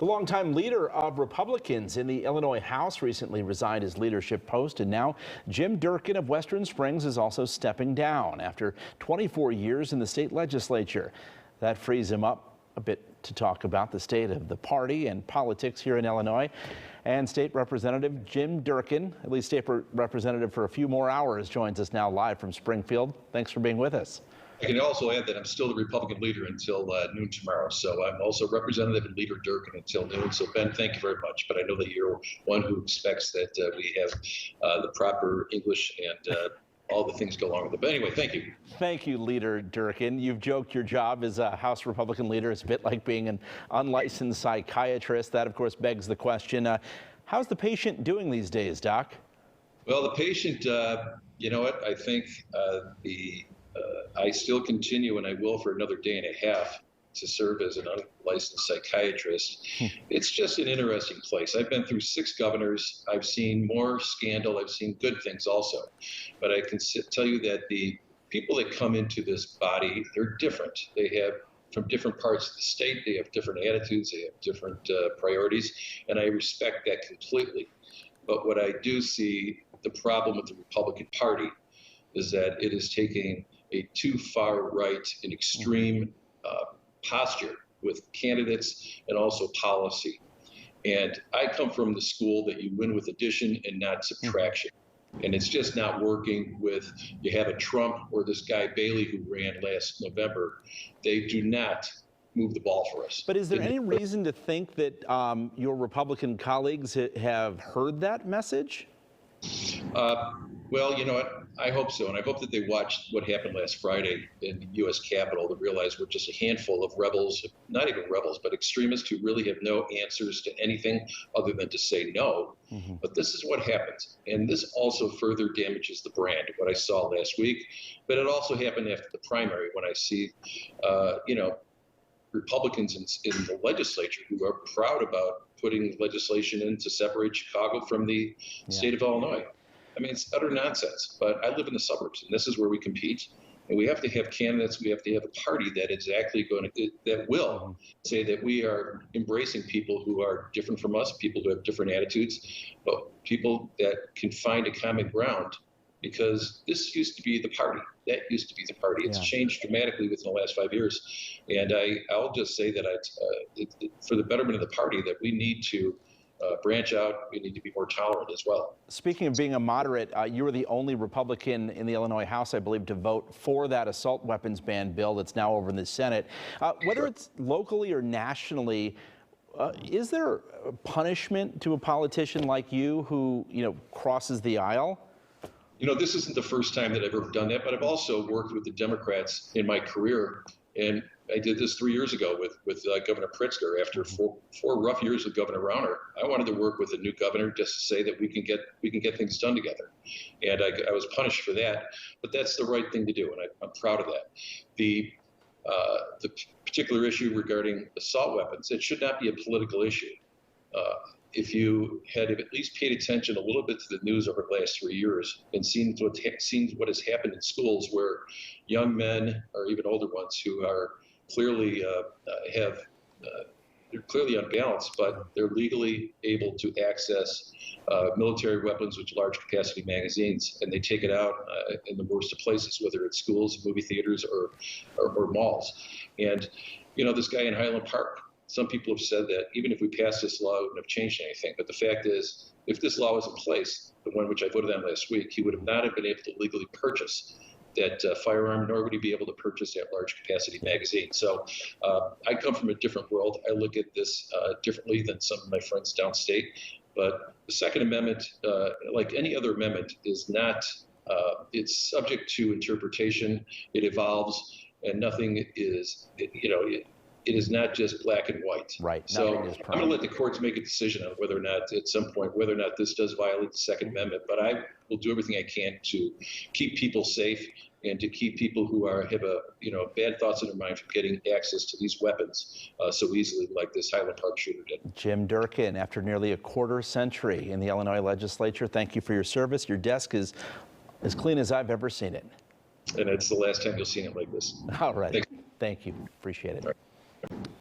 The longtime leader of Republicans in the Illinois House recently resigned his leadership post, and now Jim Durkin of Western Springs is also stepping down after 24 years in the state legislature. That frees him up a bit to talk about the state of the party and politics here in Illinois. And State Representative Jim Durkin, at least State Representative for a few more hours, joins us now live from Springfield. Thanks for being with us. I can also add that I'm still the Republican leader until noon tomorrow. So I'm also Representative and Leader Durkin until noon. So Ben, thank you very much. But I know that you're one who expects that we have the proper English and all the things go along with it. But anyway, thank you. Thank you, Leader Durkin. You've joked your job as a House Republican leader is a bit like being an unlicensed psychiatrist. That, of course, begs the question, how's the patient doing these days, Doc? Well, the patient, you know what, I think I still continue, and I will for another day and a half, to serve as an unlicensed psychiatrist. It's just an interesting place. I've been through 6 governors. I've seen more scandal. I've seen good things also. But I can tell you that the people that come into this body, they're different. They have from different parts of the state. They have different attitudes. They have different priorities. And I respect that completely. But what I do see, the problem with the Republican Party is that it is taking a too far right and extreme posture with candidates and also policy. And I come from the school that you win with addition and not subtraction. And it's just not working with, you have a Trump or this guy Bailey who ran last November. They do not move the ball for us. But is there any reason to think that your Republican colleagues have heard that message? Well, you know what? I hope so. And I hope that they watched what happened last Friday in the U.S. Capitol to realize we're just a handful of rebels, not even rebels, but extremists who really have no answers to anything other than to say no. But this is what happens. And this also further damages the brand, what I saw last week. But it also happened after the primary when I see, you know, Republicans in the legislature who are proud about putting legislation in to separate Chicago from the state of Illinois. I mean, it's utter nonsense, but I live in the suburbs, and this is where we compete. And we have to have candidates, we have to have a party that is actually that will say that we are embracing people who are different from us, people who have different attitudes, but people that can find a common ground, because this used to be the party. That used to be the party. It's changed dramatically within the last 5 years. And I'll just say that for the betterment of the party, that we need to branch out. We need to be more tolerant as well. Speaking of being a moderate, you were the only Republican in the Illinois House, I believe, to vote for that assault weapons ban bill that's now over in the Senate. Whether it's locally or nationally, is there a punishment to a politician like you who, crosses the aisle? You know, this isn't the first time that I've ever done that, but I've also worked with the Democrats in my career. And I did this 3 years ago with Governor Pritzker. After four rough years with Governor Rauner, I wanted to work with a new governor just to say that we can get things done together. And I was punished for that, but that's the right thing to do, and I'm proud of that. The particular issue regarding assault weapons, it should not be a political issue. If you had at least paid attention a little bit to the news over the last 3 years and seen what has happened in schools where young men or even older ones who are clearly they're clearly unbalanced, but they're legally able to access military weapons with large capacity magazines, and they take it out in the worst of places, whether it's schools, movie theaters, or malls. And this guy in Highland Park, some people have said that even if we passed this law, it wouldn't have changed anything. But the fact is, if this law was in place, the one which I voted on last week, he would have not have been able to legally purchase that firearm, nor would he be able to purchase that large capacity magazine. So I come from a different world. I look at this differently than some of my friends downstate. But the Second Amendment, like any other amendment, is not, it's subject to interpretation. It evolves, and nothing is, it is not just black and white. Right. So I'm going to let the courts make a decision on whether or not, at some point, whether or not this does violate the Second Amendment. But I will do everything I can to keep people safe and to keep people who have bad thoughts in their mind from getting access to these weapons so easily, like this Highland Park shooter did. Jim Durkin, after nearly a quarter century in the Illinois legislature, thank you for your service. Your desk is as clean as I've ever seen it. And it's the last time you'll see it like this. All right. Thank you. Appreciate it.